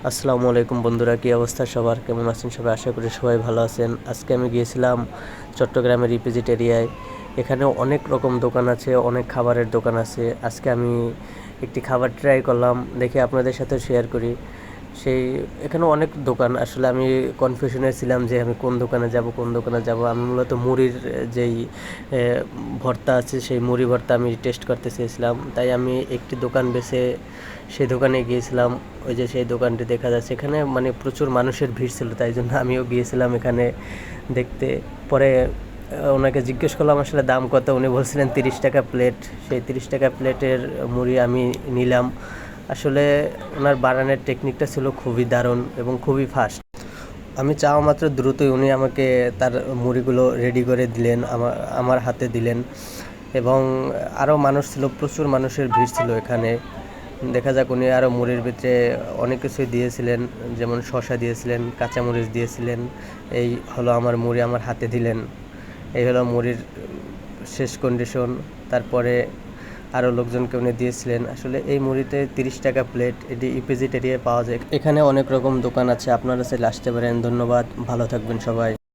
আসসালামু আলাইকুম বন্ধুরা, কী অবস্থা সবার? কেমন আছেন সবাই? আশা করি সবাই ভালো আছেন। আজকে আমি গিয়েছিলাম চট্টগ্রামের ইপিজেড এরিয়ায়। এখানেও অনেক রকম দোকান আছে, অনেক খাবারের দোকান আছে। আজকে আমি একটি খাবার ট্রাই করলাম, দেখে আপনাদের সাথে শেয়ার করি। সেই এখানে অনেক দোকান, আসলে আমি কনফিউশনে ছিলাম যে আমি কোন দোকানে যাব কোন দোকানে যাব। আমি মূলত মুড়ির যেই ভর্তা আছে, সেই মুড়ি ভর্তা আমি টেস্ট করতে চেয়েছিলাম, তাই আমি একটি দোকান বেছে সেই দোকানে গিয়েছিলাম। ওই যে সেই দোকানটি দেখা যাচ্ছে, এখানে মানে প্রচুর মানুষের ভিড় ছিল, তাই জন্য আমিও গিয়েছিলাম এখানে দেখতে। পরে ওনাকে জিজ্ঞেস করলাম আসলে দাম কত। উনি বলছিলেন 30 টাকা প্লেট। সেই 30 টাকা প্লেটের মুড়ি আমি নিলাম। আসলে ওনার বানানোর টেকনিকটা ছিল খুবই দারুণ এবং খুবই ফাস্ট। আমি চাওয়া মাত্র দ্রুতই উনি আমাকে তার মুড়িগুলো রেডি করে দিলেন, আমার হাতে দিলেন। এবং আরও মানুষ ছিল, প্রচুর মানুষের ভিড় ছিল এখানে। দেখা যাক, উনি আরও মুড়ির ভিতরে অনেক কিছুই দিয়েছিলেন, যেমন শসা দিয়েছিলেন, কাঁচামরিচ দিয়েছিলেন। এই হলো আমার মুড়ি আমার হাতে দিলেন। এই হলো মুড়ির শেষ কন্ডিশন। তারপরে আরও লোকজনকে উনি দিয়েছিলেন। আসলে এই মুড়িতে 30 টাকা প্লেট, এটি ইপিজেড এরিয়ায় পাওয়া যায়। এখানে অনেক রকম দোকান আছে, আপনারা চাইলে আসতে পারেন। ধন্যবাদ, ভালো থাকবেন সবাই।